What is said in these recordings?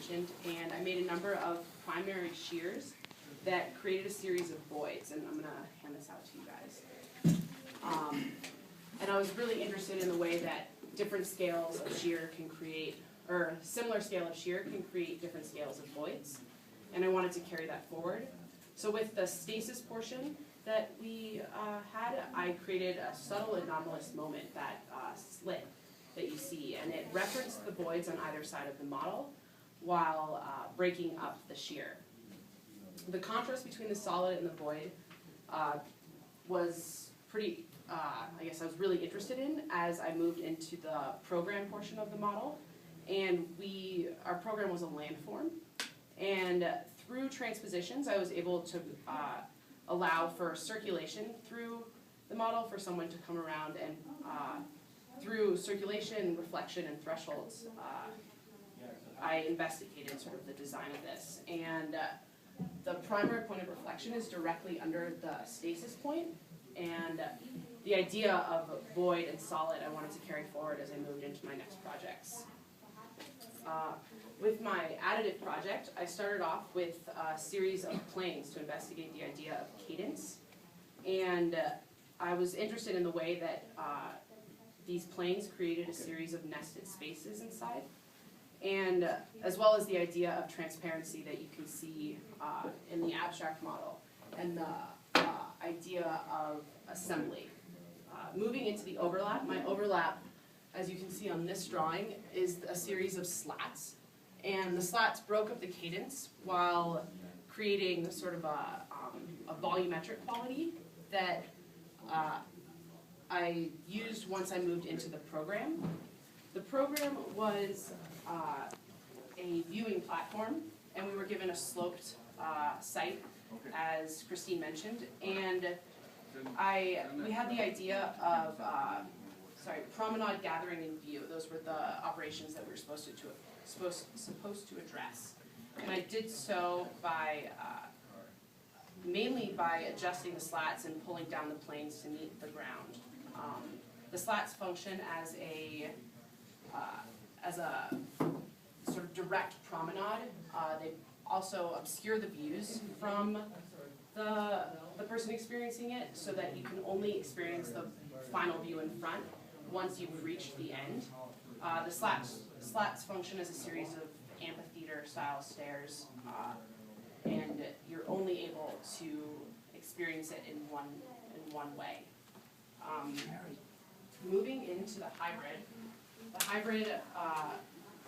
mentioned, and I made a number of primary shears that created a series of voids, and I'm going to hand this out to you guys. And I was really interested in the way that different scales of shear can create, or a similar scale of shear can create different scales of voids, and I wanted to carry that forward. So with the stasis portion that we had, I created a subtle anomalous moment, that slit that you see, and it referenced the voids on either side of the model while breaking up the shear. The contrast between the solid and the void was pretty, I guess I was really interested in as I moved into the program portion of the model. And our program was a landform. And through transpositions, I was able to allow for circulation through the model for someone to come around, and through circulation, reflection, and thresholds, I investigated sort of the design of this. And the primary point of reflection is directly under the stasis point, and the idea of void and solid I wanted to carry forward as I moved into my next projects. With my additive project, I started off with a series of planes to investigate the idea of cadence, and I was interested in the way that these planes created a series of nested spaces inside, and as well as the idea of transparency that you can see in the abstract model, and the idea of assembly. Moving into the overlap, my overlap, as you can see on this drawing, is a series of slats, and the slats broke up the cadence while creating sort of a volumetric quality that I used once I moved into the program. The program was a viewing platform, and we were given a sloped site, as Christine mentioned, and we had the idea of promenade, gathering, and view. Those were the operations that we were supposed to address, and I did so by mainly by adjusting the slats and pulling down the planes to meet the ground. The slats function as a sort of direct promenade. They also obscure the views from the person experiencing it, so that you can only experience the final view in front once you've reached the end. The slats function as a series of amphitheater-style stairs, and you're only able to experience it in one way. Moving into the hybrid,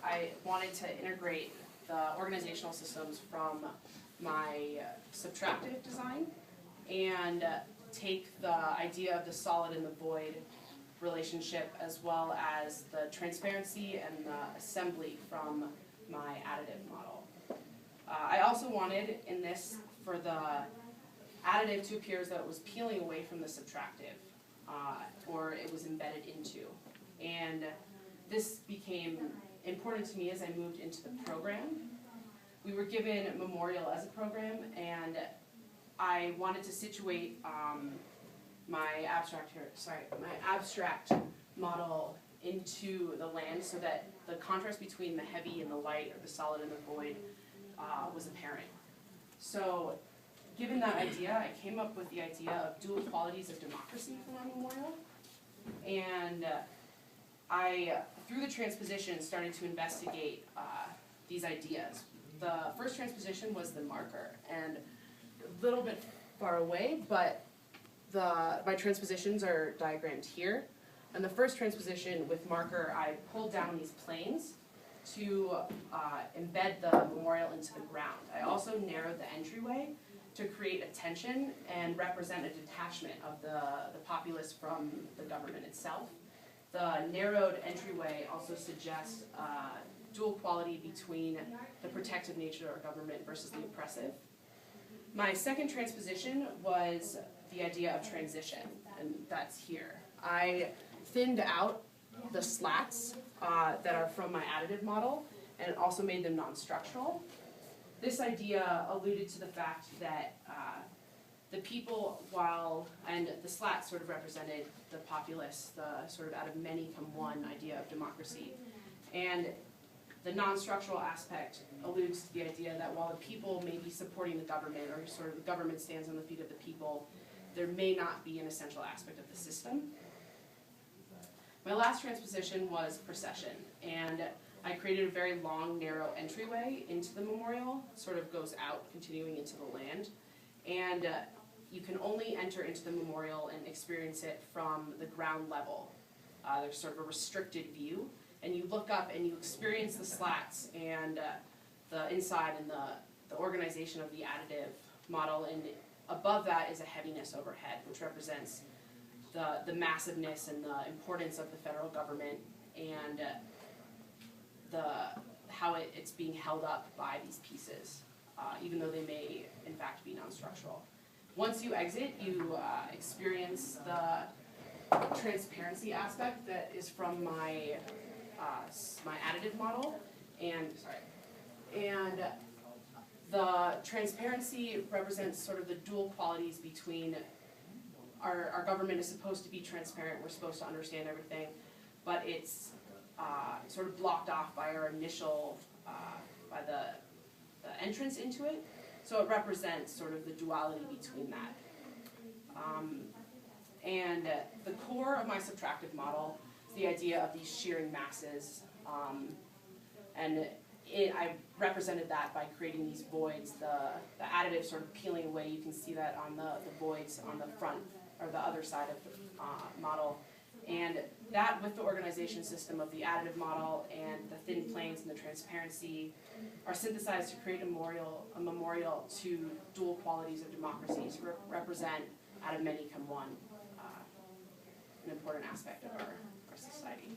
I wanted to integrate the organizational systems from my subtractive design and take the idea of the solid and the void relationship, as well as the transparency and the assembly from my additive model. I also wanted in this for the additive to appear as though it was peeling away from the subtractive, or it was embedded into. And this became important to me as I moved into the program. We were given Memorial as a program, and I wanted to situate my abstract model into the land, so that the contrast between the heavy and the light, or the solid and the void, was apparent. So given that idea, I came up with the idea of dual qualities of democracy for my memorial, and I, through the transposition, started to investigate these ideas. The first transposition was the marker, and a little bit far away, but my transpositions are diagrammed here. And the first transposition with marker, I pulled down these planes to embed the memorial into the ground. I also narrowed the entryway to create a tension and represent a detachment of the populace from the government itself. The narrowed entryway also suggests dual quality between the protective nature of our government versus the oppressive. My second transposition was the idea of transition, and that's here. I thinned out the slats that are from my additive model, and also made them non-structural. This idea alluded to the fact that the people, and the slats sort of represented the populace, the sort of out of many come one idea of democracy. And The non-structural aspect alludes to the idea that while the people may be supporting the government, or sort of the government stands on the feet of the people, there may not be an essential aspect of the system. My last transposition was procession, and I created a very long, narrow entryway into the memorial. It sort of goes out, continuing into the land, and you can only enter into the memorial and experience it from the ground level. There's sort of a restricted view, and you look up and you experience the slats and the inside and the organization of the additive model, and above that is a heaviness overhead, which represents the massiveness and the importance of the federal government and how it's being held up by these pieces, even though they may in fact be non-structural. Once you exit, you experience the transparency aspect that is from my additive model, and the transparency represents sort of the dual qualities between our government is supposed to be transparent, we're supposed to understand everything, but it's sort of blocked off by our initial, by the entrance into it. So it represents sort of the duality between that. And the core of my subtractive model is the idea of these shearing masses. I represented that by creating these voids, the additive sort of peeling away. You can see that on the voids on the front or the other side of the model. And that, with the organization system of the additive model and the thin planes and the transparency, are synthesized to create a memorial to dual qualities of democracy, to represent out of many come one, an important aspect of our society.